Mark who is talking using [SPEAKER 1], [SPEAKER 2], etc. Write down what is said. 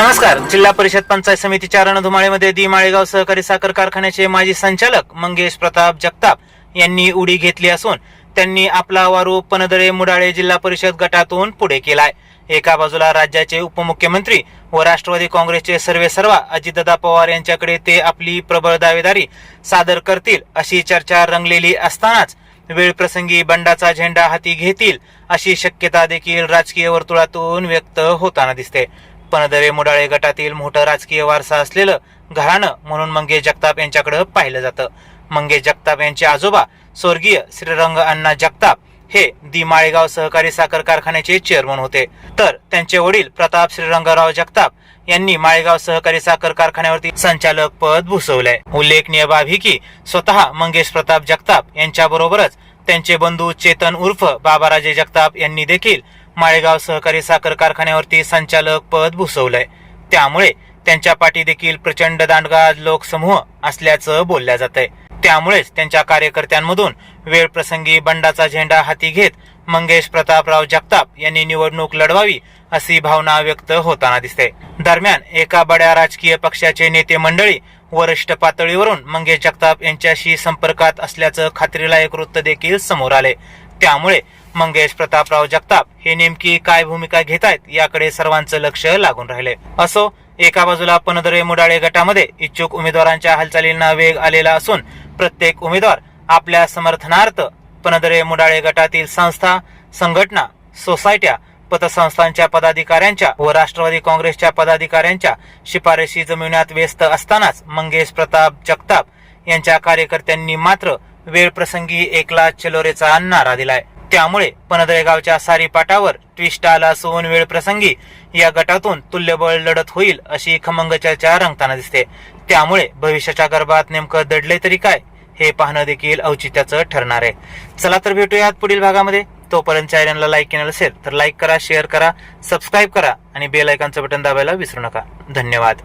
[SPEAKER 1] नमस्कार. जिल्हा परिषद पंचायत समितीच्या रणधुमाळीमध्ये दी माळेगाव सहकारी साखर कारखान्याचे माजी संचालक मंगेश प्रताप जगताप यांनी उडी घेतली असून त्यांनी आपला वारू पनदरे मुडाळे जिल्हा परिषद गटातून पुढे केलाय. एका बाजूला राज्याचे उपमुख्यमंत्री व राष्ट्रवादी काँग्रेसचे सर्वेसर्वा अजितदादा पवार यांच्याकडे ते आपली प्रबळ दावेदारी सादर करतील अशी चर्चा रंगलेली असतानाच वेळप्रसंगी बंडाचा झेंडा हाती घेतील अशी शक्यता देखील राजकीय वर्तुळातून व्यक्त होताना दिसते. पनदरे मुडाळे गटातील मोठं राजकीय वारसा असलेलं घराणं म्हणून मंगेश जगताप यांच्याकडे पाहिलं जातं. मंगेश जगताप यांचे आजोबा स्वर्गीय श्रीरंग अण्णा जगताप हे दी माळेगाव सहकारी साखर कारखान्याचे चेअरमन होते, तर त्यांचे वडील प्रताप श्रीरंगराव जगताप यांनी माळेगाव सहकारी साखर कारखान्यावरती संचालक पद भूषवलंय. उल्लेखनीय बाब ही की स्वतः मंगेश प्रताप जगताप यांच्याबरोबरच त्यांचे बंधू चेतन उर्फ बाबाराजे जगताप यांनी देखील माळेगाव सहकारी साखर कारखान्यावरती संचालक पद भूषवलंय. त्यामुळे त्यांच्या पाठी देखील प्रचंड दांडगा लोकसमूह असल्याचं बोलल्या जातंय. त्यामुळेच त्यांच्या कार्यकर्त्यांमधून वेळ प्रसंगी बंडाचा झेंडा हाती घेत मंगेश प्रतापराव जगताप यांनी निवडणूक लढवावी अशी भावना व्यक्त होताना दिसते. दरम्यान एका बड्या राजकीय पक्षाचे नेते मंडळी वरिष्ठ पातळीवरून मंगेश जगताप यांच्याशी संपर्कात असल्याचं खात्रीलायक वृत्त देखील समोर आले. त्यामुळे मंगेश प्रतापराव जगताप हे नेमकी काय भूमिका घेतायत याकडे सर्वांचं लक्ष लागून राहिले. असो, एका बाजूला पनदरे मुडाळे गटामध्ये इच्छुक उमेदवारांच्या हालचालींना वेग आलेला असून प्रत्येक उमेदवार आपल्या समर्थनार्थ पनदरे मुडाळे गटातील संस्था, संघटना, सोसायट्या, पतसंस्थांच्या पदाधिकाऱ्यांच्या व राष्ट्रवादी काँग्रेसच्या पदाधिकाऱ्यांच्या शिफारशी जमविण्यात व्यस्त असतानाच मंगेश प्रताप जगताप यांच्या कार्यकर्त्यांनी मात्र वेळ प्रसंगी एकला चलोरेचा नारा दिलाय. त्यामुळे पनदरे गावच्या सारीपाटावर ट्विस्ट आला असून वेळ प्रसंगी या गटातून तुल्यबळ लढत होईल अशी खमंग चर्चा रंगताना दिसते. त्यामुळे भविष्याच्या गर्भात नेमकं दडले तरी काय हे पाहणं देखील औचित्याचं ठरणार आहे. चला तर भेटूयात पुढील भागामध्ये. तोपर्यंत चॅनलला लाईक केलं असेल तर लाईक करा, शेअर करा, सबस्क्राईब करा आणि बेल आयकॉनचं बटन दाबायला विसरू नका. धन्यवाद.